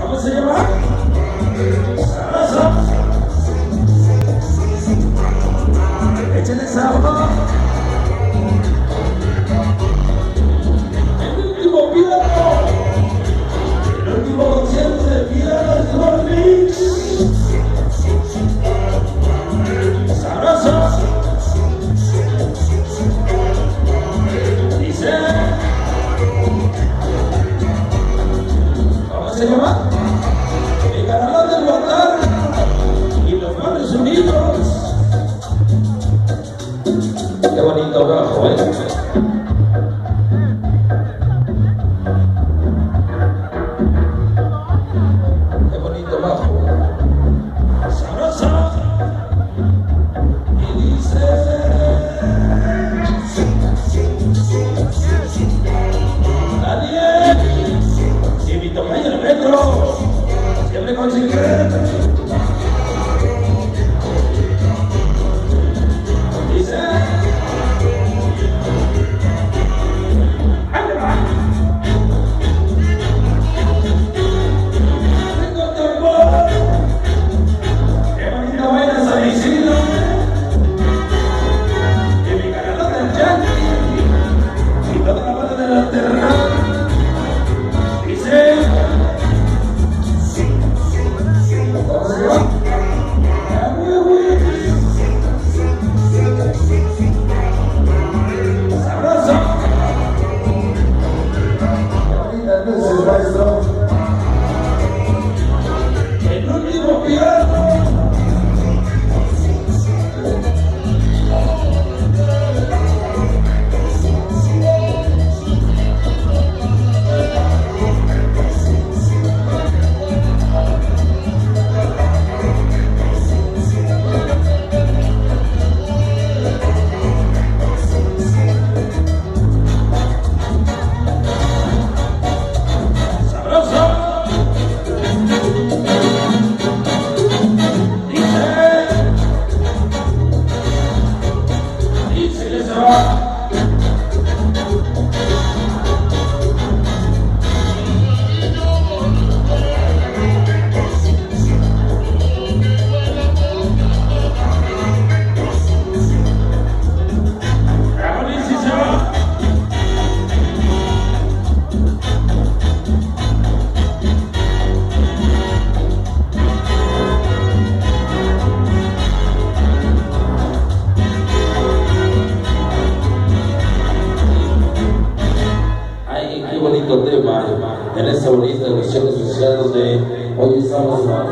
¿Cómo se llama? Sabroso. Échenle sabor. El último piano. El último concierto de piano de Gorlix. Sabroso. Dice. ¿Cómo se llama? El ganador del Guadalajara y los Barrios Unidos. Qué bonito bajo, Qué bonito bajo. Sabroso. Y dice. Nadie. Y mi tocayo el metro. Siempre consigue. Dice. ¡Ahí va! Tengo tambor. Qué bonita vaina San Isidro. Y mi ganador del Yankee. Y toda la banda de la terra. Dice. ¿Cómo se llama? Sabroso. Maestro. El último piano. Qué bonito tema en esta bonita versión especial donde hoy estamos a